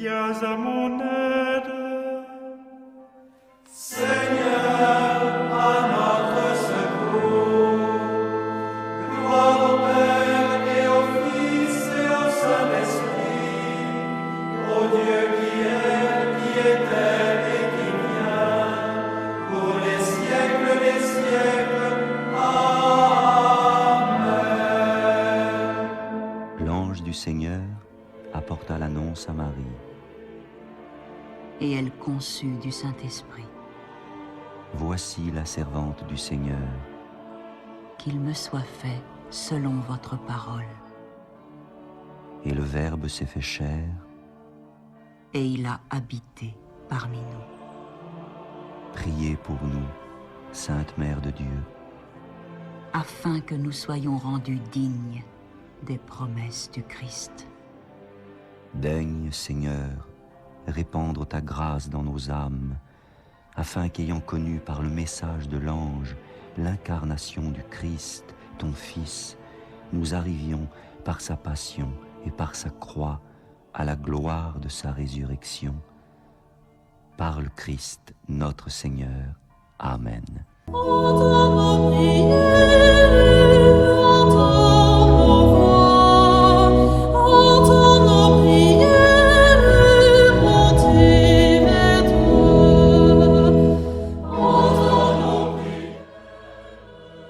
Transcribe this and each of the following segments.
viens à mon aide. Seigneur, à notre secours. Gloire au Père et au Fils et au Saint-Esprit, au Dieu qui est, qui était et qui vient, pour les siècles des siècles. Amen. L'ange du Seigneur apporta l'annonce à Marie. Et elle conçut du Saint-Esprit. Voici la servante du Seigneur. Qu'il me soit fait selon votre parole. Et le Verbe s'est fait chair. Et il a habité parmi nous. Priez pour nous, Sainte Mère de Dieu, Afin que nous soyons rendus dignes des promesses du Christ. Daigne, Seigneur, répandre ta grâce dans nos âmes, afin qu'ayant connu par le message de l'ange l'incarnation du Christ, ton Fils, nous arrivions par sa passion et par sa croix à la gloire de sa résurrection. Par le Christ, notre Seigneur. Amen.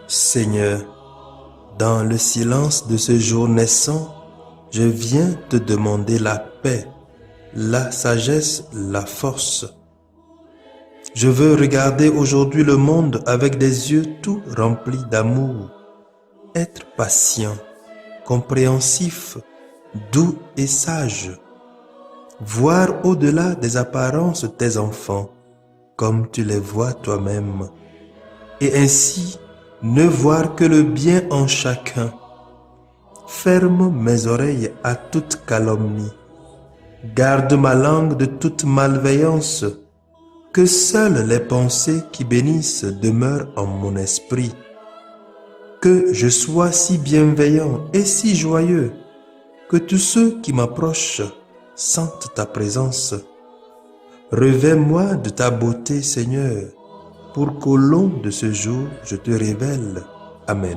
Seigneur, dans le silence de ce jour naissant, je viens te demander la paix, la sagesse, la force. Je veux regarder aujourd'hui le monde avec des yeux tout remplis d'amour, être patient, compréhensif, doux et sage, voir au-delà des apparences tes enfants, comme tu les vois toi-même, et ainsi ne voir que le bien en chacun. Ferme mes oreilles à toute calomnie. Garde ma langue de toute malveillance. Que seules les pensées qui bénissent demeurent en mon esprit. Que je sois si bienveillant et si joyeux, que tous ceux qui m'approchent sentent ta présence. Revêts-moi de ta beauté, Seigneur, pour qu'au long de ce jour, je te révèle. Amen.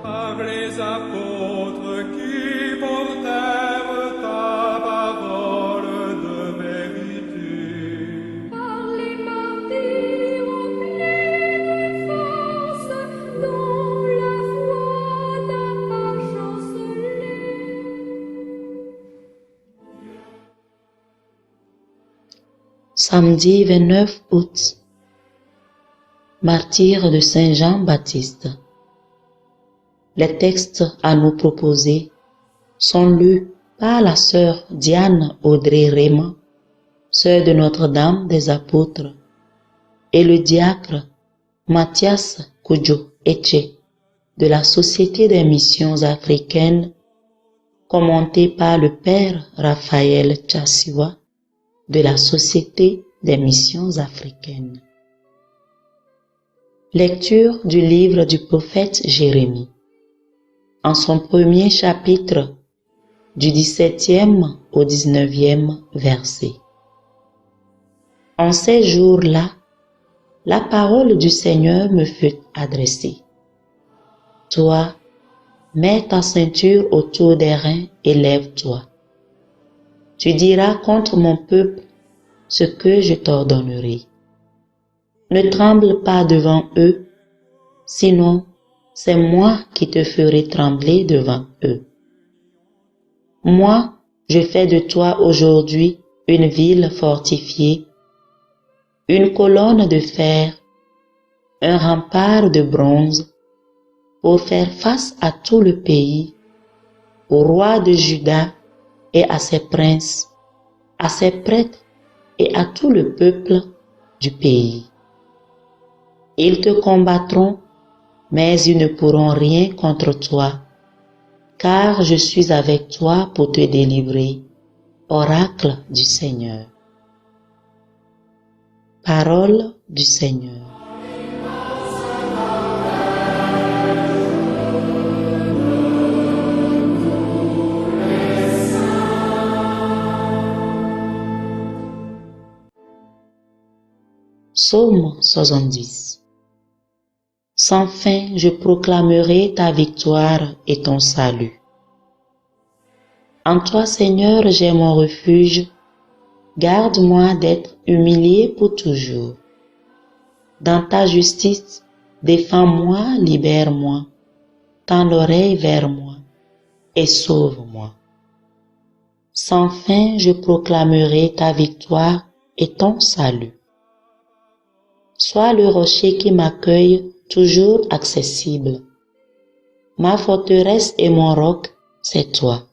Par les apôtres qui portèrent ta parole de vérité. Par les martyrs remplis de force, dont la foi n'a pas chancelé. Samedi 29 août, martyr de Saint Jean-Baptiste. Les textes à nous proposer sont lus par la sœur Diane Audrey Raymond, sœur de Notre-Dame des Apôtres, et le diacre Mathias Koudjo Etche de la Société des Missions Africaines, commenté par le père Raphaël Tchassiwa de la Société des Missions Africaines. Lecture du livre du prophète Jérémie. En son premier chapitre, du 17e au 19e verset. En ces jours-là, la parole du Seigneur me fut adressée. Toi, mets ta ceinture autour des reins et lève-toi. Tu diras contre mon peuple ce que je t'ordonnerai. Ne tremble pas devant eux, sinon c'est moi qui te ferai trembler devant eux. Moi, je fais de toi aujourd'hui une ville fortifiée, une colonne de fer, un rempart de bronze, pour faire face à tout le pays, au roi de Juda et à ses princes, à ses prêtres et à tout le peuple du pays. Ils te combattront, mais ils ne pourront rien contre toi, car je suis avec toi pour te délivrer. Oracle du Seigneur. Parole du Seigneur. Psaume 70. Sans fin, je proclamerai ta victoire et ton salut. En toi, Seigneur, j'ai mon refuge. Garde-moi d'être humilié pour toujours. Dans ta justice, défends-moi, libère-moi. Tends l'oreille vers moi et sauve-moi. Sans fin, je proclamerai ta victoire et ton salut. Sois le rocher qui m'accueille, toujours accessible. Ma forteresse et mon roc, c'est toi.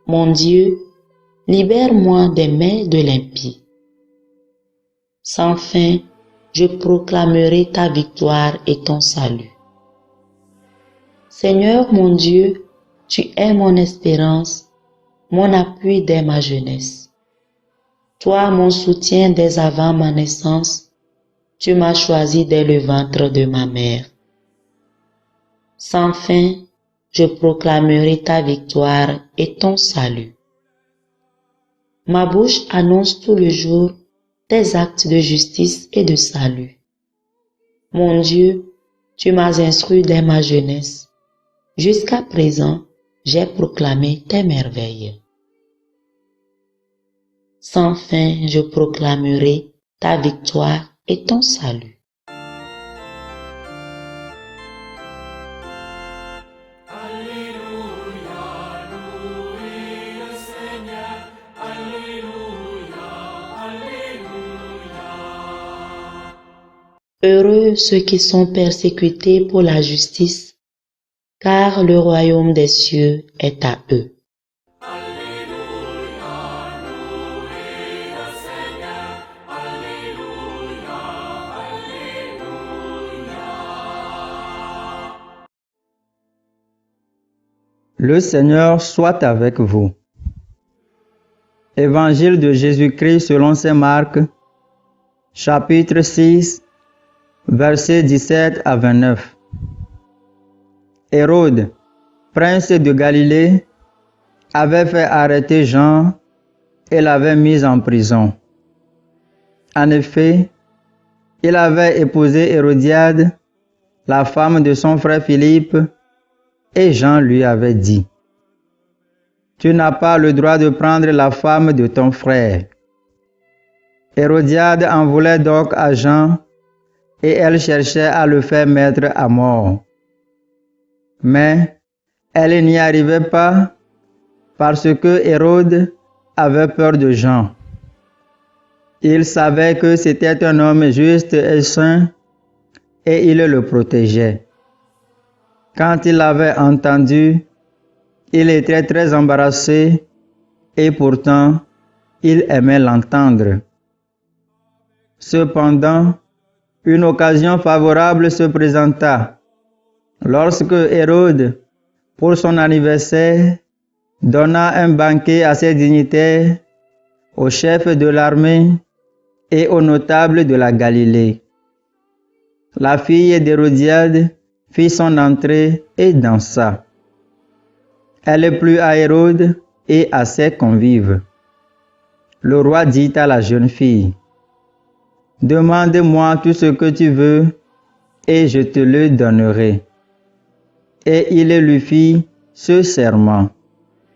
Mon Dieu, libère-moi des mains de l'impie. Sans fin, je proclamerai ta victoire et ton salut. Seigneur mon Dieu, tu es mon espérance, mon appui dès ma jeunesse. Toi, mon soutien dès avant ma naissance, tu m'as choisi dès le ventre de ma mère. Sans fin, je proclamerai ta victoire et ton salut. Ma bouche annonce tout le jour tes actes de justice et de salut. Mon Dieu, tu m'as instruit dès ma jeunesse. Jusqu'à présent, j'ai proclamé tes merveilles. Sans fin, je proclamerai ta victoire et ton salut. Heureux ceux qui sont persécutés pour la justice, car le royaume des cieux est à eux. Le Seigneur soit avec vous. Évangile de Jésus-Christ selon saint Marc, chapitre 6, versets 17 à 29. Hérode, prince de Galilée, avait fait arrêter Jean et l'avait mis en prison. En effet, il avait épousé Hérodiade, la femme de son frère Philippe, et Jean lui avait dit: « Tu n'as pas le droit de prendre la femme de ton frère. » Hérodiade en voulait donc à Jean, et elle cherchait à le faire mettre à mort. Mais elle n'y arrivait pas parce que Hérode avait peur de Jean. Il savait que c'était un homme juste et saint, et il le protégeait. Quand il l'avait entendu, il était très embarrassé, et pourtant, il aimait l'entendre. Cependant, une occasion favorable se présenta. Lorsque Hérode, pour son anniversaire, donna un banquet à ses dignitaires, aux chefs de l'armée et aux notables de la Galilée. La fille d'Hérodiade fit son entrée et dansa. Elle plut à Hérode et à ses convives. Le roi dit à la jeune fille: « Demande-moi tout ce que tu veux, et je te le donnerai. » Et il lui fit ce serment: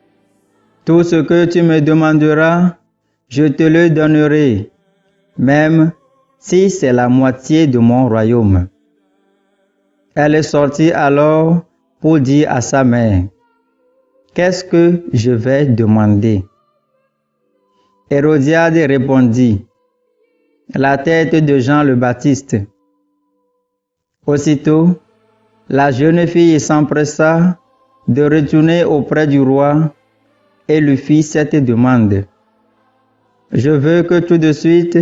« Tout ce que tu me demanderas, je te le donnerai, même si c'est la moitié de mon royaume. » Elle sortit alors pour dire à sa mère: « Qu'est-ce que je vais demander ?» Hérodiade répondit: « La tête de Jean le Baptiste. » Aussitôt, La jeune fille s'empressa de retourner auprès du roi et lui fit cette demande. Je veux que tout de suite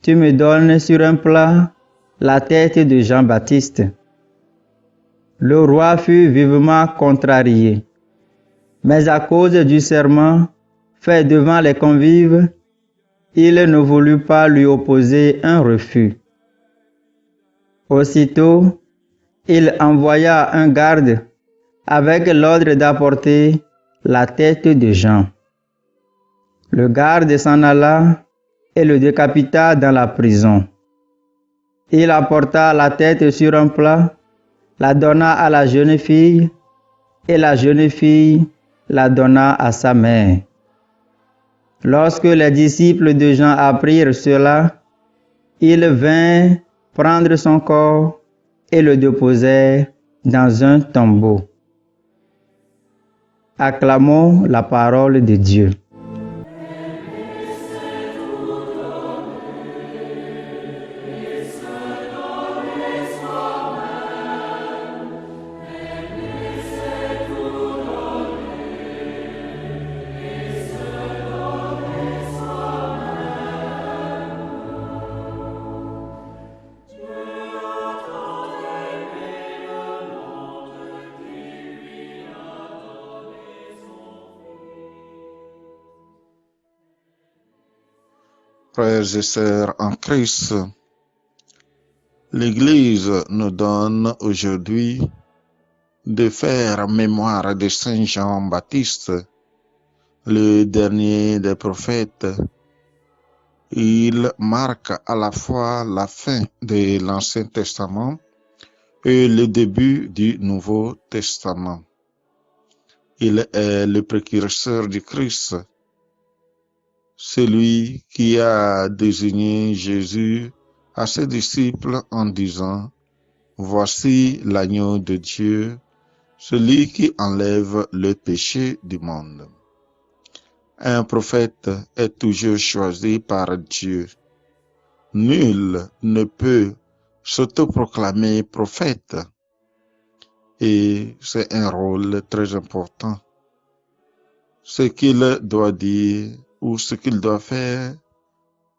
tu me donnes sur un plat la tête de Jean-Baptiste. Le roi fut vivement contrarié, mais à cause du serment fait devant les convives, il ne voulut pas lui opposer un refus. Aussitôt, il envoya un garde avec l'ordre d'apporter la tête de Jean. Le garde s'en alla et le décapita dans la prison. Il apporta la tête sur un plat, la donna à la jeune fille, et la jeune fille la donna à sa mère. Lorsque les disciples de Jean apprirent cela, ils vinrent prendre son corps et le déposèrent dans un tombeau. Acclamons la parole de Dieu. Frères et sœurs en Christ, l'Église nous donne aujourd'hui de faire mémoire de Saint Jean-Baptiste, le dernier des prophètes. Il marque à la fois la fin de l'Ancien Testament et le début du Nouveau Testament. Il est le précurseur du Christ, celui qui a désigné Jésus à ses disciples en disant « Voici l'agneau de Dieu, celui qui enlève le péché du monde ». Un prophète est toujours choisi par Dieu. Nul ne peut s'autoproclamer prophète et c'est un rôle très important. Ce qu'il doit dire ou ce qu'il doit faire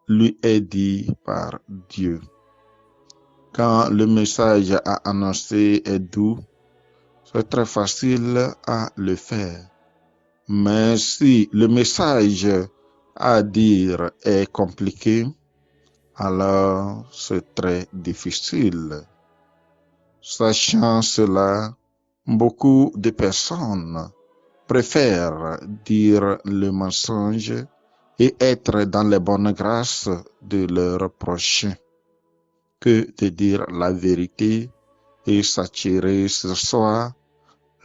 lui est dit par Dieu. Quand le message à annoncer est doux, c'est très facile à le faire. Mais si le message à dire est compliqué, alors c'est très difficile. Sachant cela, beaucoup de personnes préfèrent dire le mensonge et être dans les bonnes grâces de leur prochain que de dire la vérité et s'attirer sur soi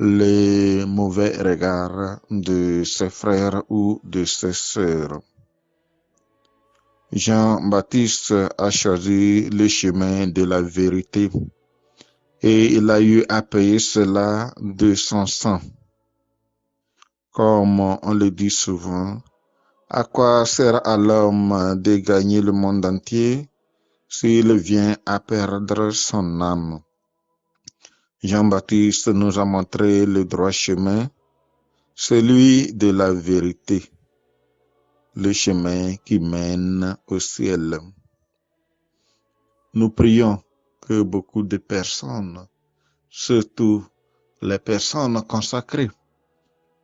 les mauvais regards de ses frères ou de ses sœurs. Jean-Baptiste a choisi le chemin de la vérité et il a eu à payer cela de son sang. Comme on le dit souvent, à quoi sert à l'homme de gagner le monde entier s'il vient à perdre son âme? Jean-Baptiste nous a montré le droit chemin, celui de la vérité, le chemin qui mène au ciel. Nous prions que beaucoup de personnes, surtout les personnes consacrées,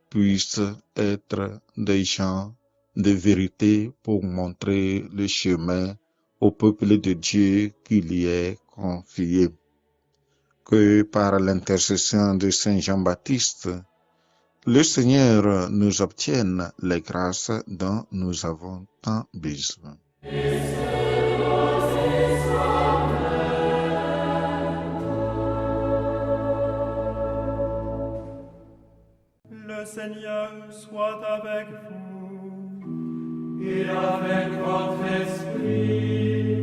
puissent être des gens de vérité pour montrer le chemin au peuple de Dieu qui lui est confié. Que par l'intercession de Saint Jean-Baptiste, le Seigneur nous obtienne les grâces dont nous avons tant besoin. Le Seigneur soit avec vous. Et avec votre esprit,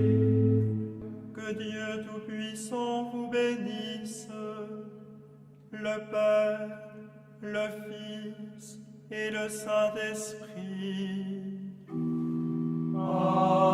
Que Dieu Tout-Puissant vous bénisse, le Père, le Fils et le Saint-Esprit. Amen.